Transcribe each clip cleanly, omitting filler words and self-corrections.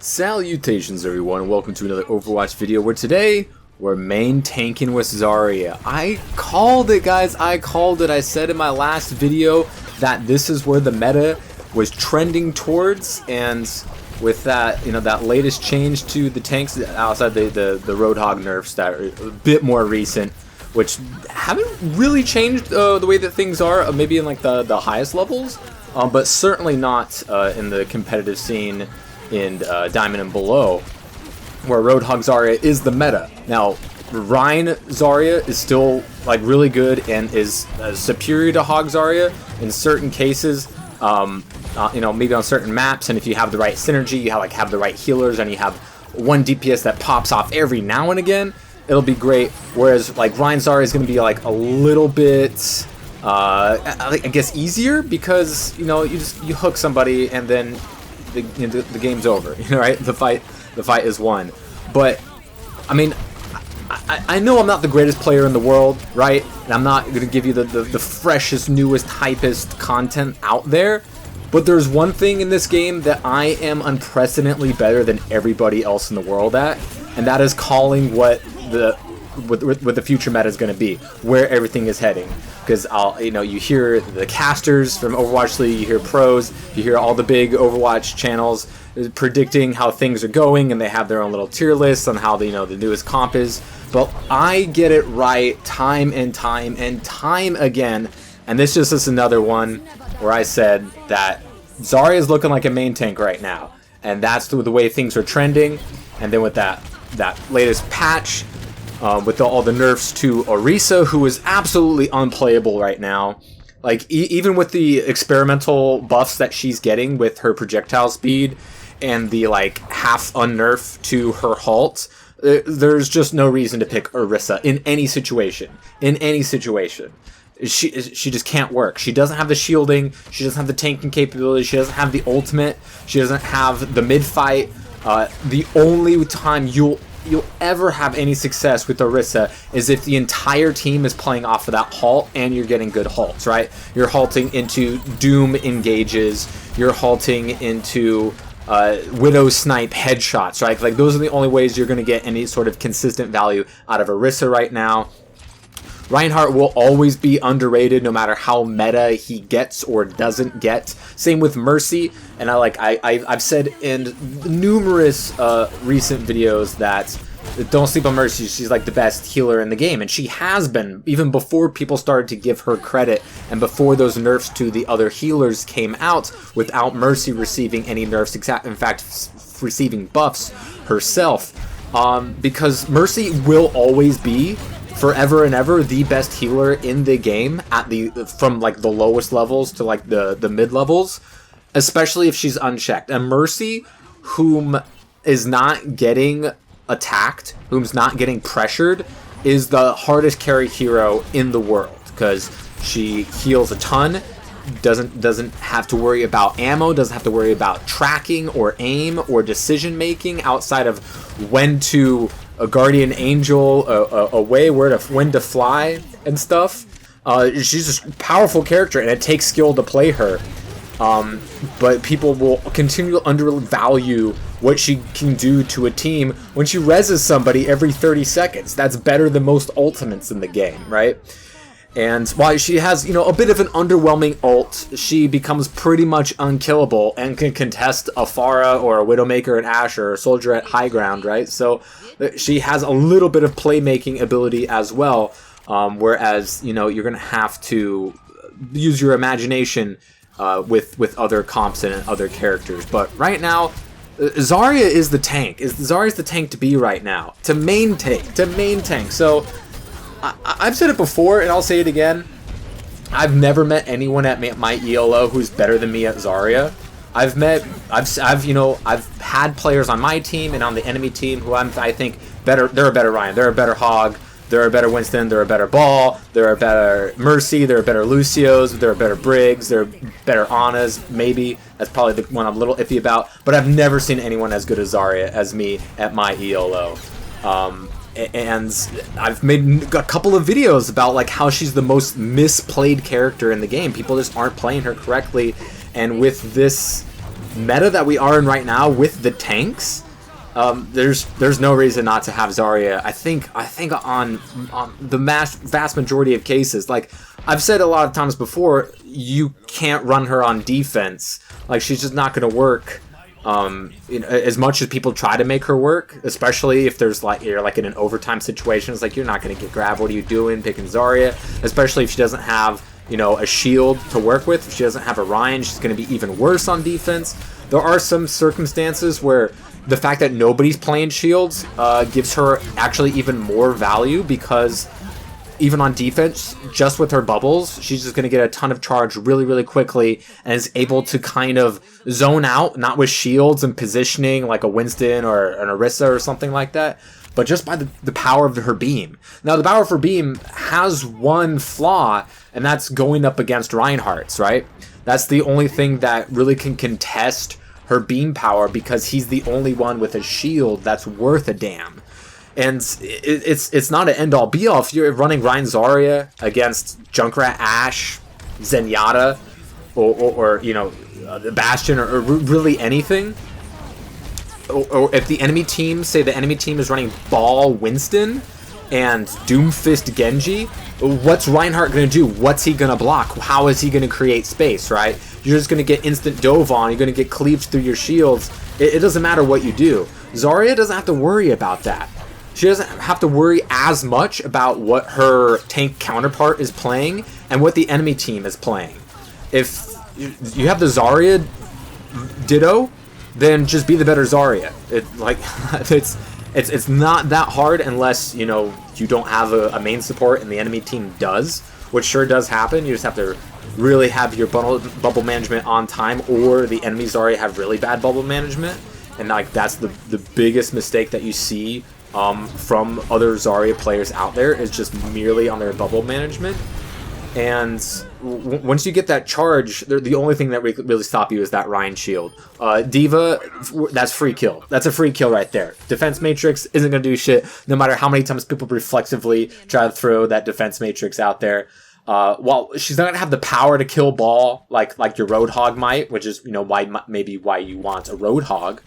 Salutations everyone, and welcome to another Overwatch video where today we're main tanking with Zarya. I called it, guys. I called it. I said in my last video that this is where the meta was trending towards, and with that, that latest change to the tanks outside the Roadhog nerfs that are a bit more recent, which haven't really changed the way that things are, maybe in like the highest levels, but certainly not in the competitive scene in Diamond and below, where Roadhog Zarya is the meta. Now, Rhine Zarya is still like really good and is superior to Hog Zarya in certain cases. Maybe on certain maps, and if you have the right synergy, you have the right healers, and you have one DPS that pops off every now and again, it'll be great. Whereas like Rhine Zarya is going to be like a little bit, I guess, easier because you hook somebody and then the game's over, right? The fight is won. But I mean, I know I'm not the greatest player in the world, right? And I'm not going to give you the freshest, newest, hypest content out there. But there's one thing in this game that I am unprecedentedly better than everybody else in the world at, and that is calling what the future meta is going to be, where everything is heading. Because you hear the casters from Overwatch League, you hear pros, you hear all the big Overwatch channels predicting how things are going, and they have their own little tier lists on how the newest comp is. But I get it right time and time and time again, and this just is another one where I said that Zarya is looking like a main tank right now, and that's the way things are trending. And then with that latest patch, with all the nerfs to Orisa, who is absolutely unplayable right now. Like, even with the experimental buffs that she's getting with her projectile speed and the half unnerf to her halt, there's just no reason to pick Orisa in any situation. In any situation. She just can't work. She doesn't have the shielding, she doesn't have the tanking capability, she doesn't have the ultimate, she doesn't have the mid-fight. The only time you'll ever have any success with Orisa is if the entire team is playing off of that halt and you're getting good halts, right? You're halting into Doom engages, you're halting into Widow snipe headshots, right? Like, those are the only ways you're going to get any sort of consistent value out of Orisa right now. Reinhardt will always be underrated no matter how meta he gets or doesn't get. Same with Mercy, and I've said in numerous recent videos that don't sleep on Mercy. She's like the best healer in the game, and she has been even before people started to give her credit and before those nerfs to the other healers came out, without Mercy receiving any nerfs, in fact receiving buffs herself, because Mercy will always be forever and ever the best healer in the game from the lowest levels to the mid levels, especially if she's unchecked. And Mercy, whom is not getting attacked, whom's not getting pressured, is the hardest carry hero in the world because she heals a ton, doesn't have to worry about ammo, doesn't have to worry about tracking or aim or decision making outside of when to a guardian angel away, when to fly and stuff. She's a powerful character, and it takes skill to play her. But people will continue to undervalue what she can do to a team when she reses somebody every 30 seconds. That's better than most ultimates in the game, right? And while she has, a bit of an underwhelming ult, she becomes pretty much unkillable and can contest a Pharah or a Widowmaker and Ashe or a Soldier at high ground, right? So she has a little bit of playmaking ability as well, whereas, you're going to have to use your imagination with other comps and other characters. But right now, Zarya is the tank. Zarya's the tank to be right now. To main tank. So I've said it before, and I'll say it again. I've never met anyone at my ELO who's better than me at Zarya. I've had players on my team and on the enemy team who I think better. They're a better Ryan. They're a better Hog. They're a better Winston. They're a better Ball. They're a better Mercy. They're a better Lucios. They're a better Briggs. They're better Annas. Maybe that's probably the one I'm a little iffy about. But I've never seen anyone as good as Zarya as me at my ELO. And I've made a couple of videos about how she's the most misplayed character in the game. People just aren't playing her correctly, and with this meta that we are in right now with the tanks, there's no reason not to have Zarya. I think on the vast majority of cases, like I've said a lot of times before, you can't run her on defense. Like, she's just not going to work. As much as people try to make her work, especially if you're like in an overtime situation, it's like, you're not going to get grabbed. What are you doing picking Zarya? Especially if she doesn't have, a shield to work with. If she doesn't have a Ryan, she's going to be even worse on defense. There are some circumstances where the fact that nobody's playing shields gives her actually even more value, because even on defense, just with her bubbles, she's just going to get a ton of charge really, really quickly, and is able to kind of zone out, not with shields and positioning like a Winston or an Orisa or something like that, but just by the power of her beam. Now, the power of her beam has one flaw, and that's going up against Reinhardt's, right? That's the only thing that really can contest her beam power, because he's the only one with a shield that's worth a damn. And it's not an end-all be-all. If you're running Rein Zarya against Junkrat Ashe, Zenyatta, or Bastion, or really anything, or if the enemy team, say the enemy team is running Ball Winston and Doomfist Genji, what's Reinhardt going to do? What's he going to block? How is he going to create space, right? You're just going to get instant dove on. You're going to get cleaved through your shields. It doesn't matter what you do. Zarya doesn't have to worry about that. She doesn't have to worry as much about what her tank counterpart is playing and what the enemy team is playing. If you have the Zarya ditto, then just be the better Zarya. It's not that hard, unless you don't have a main support and the enemy team does, which sure does happen. You just have to really have your bubble management on time, or the enemy Zarya have really bad bubble management, and like that's the biggest mistake that you see from other Zarya players out there, is just merely on their bubble management. And once you get that charge, the only thing that really stop you is that Ryan shield. Diva, that's free kill. That's a free kill right there. Defense Matrix isn't going to do shit, no matter how many times people reflexively try to throw that Defense Matrix out there. While she's not going to have the power to kill Ball like your Roadhog might, which is maybe why you want a Roadhog.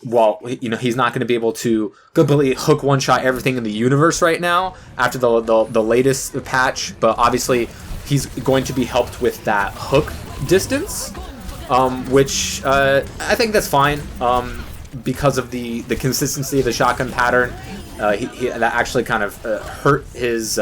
Well, he's not going to be able to completely hook one-shot everything in the universe right now after the latest patch, but obviously he's going to be helped with that hook distance, which I think that's fine, because of the consistency of the shotgun pattern. That actually kind of hurt his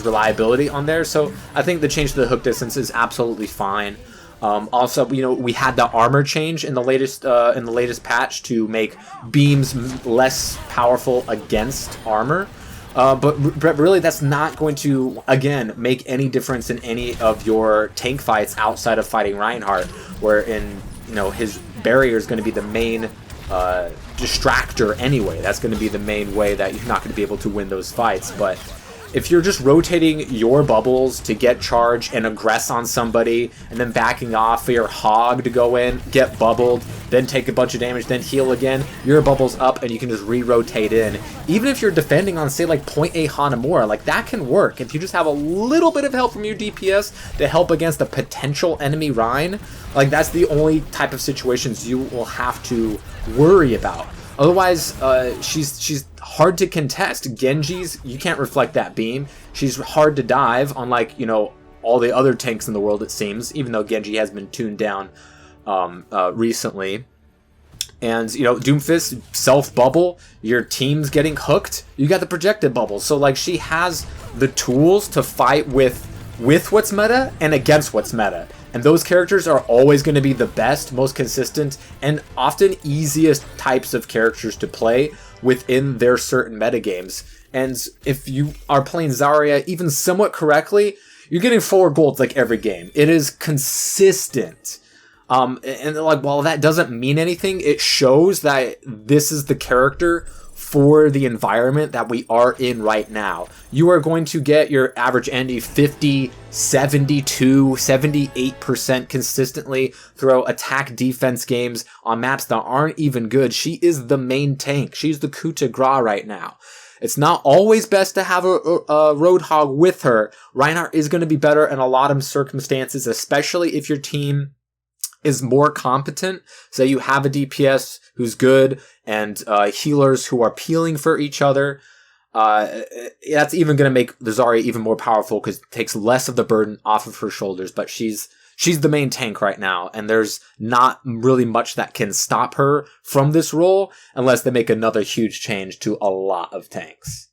reliability on there, so I think the change to the hook distance is absolutely fine. Also, we had the armor change in the latest patch to make beams less powerful against armor, but really that's not going to, again, make any difference in any of your tank fights outside of fighting Reinhardt, wherein his barrier is going to be the main distractor anyway. That's going to be the main way that you're not going to be able to win those fights. But if you're just rotating your bubbles to get charge and aggress on somebody, and then backing off for your hog to go in, get bubbled, then take a bunch of damage, then heal again, your bubble's up and you can just re-rotate in. Even if you're defending on, say, like point A Hanamura, like that can work. If you just have a little bit of help from your DPS to help against a potential enemy Rhine, like that's the only type of situations you will have to worry about. Otherwise, she's hard to contest. Genji's, you can't reflect that beam. She's hard to dive, unlike, all the other tanks in the world, it seems, even though Genji has been tuned down recently. And, Doomfist, self-bubble, your team's getting hooked, you got the projected bubble. So, like, she has the tools to fight with what's meta and against what's meta. And those characters are always going to be the best, most consistent, and often easiest types of characters to play within their certain metagames. And if you are playing Zarya even somewhat correctly, you're getting 4 golds like every game. It is consistent. And like, while that doesn't mean anything, it shows that this is the character for the environment that we are in right now. You are going to get your average Andy 50, 72, 78% consistently through attack defense games on maps that aren't even good. She is the main tank. She's the coup de grace right now. It's not always best to have a Roadhog with her. Reinhardt is going to be better in a lot of circumstances, especially if your team is more competent, say you have a DPS who's good and healers who are peeling for each other, that's even going to make the Zarya even more powerful because it takes less of the burden off of her shoulders. But she's the main tank right now, and there's not really much that can stop her from this role unless they make another huge change to a lot of tanks.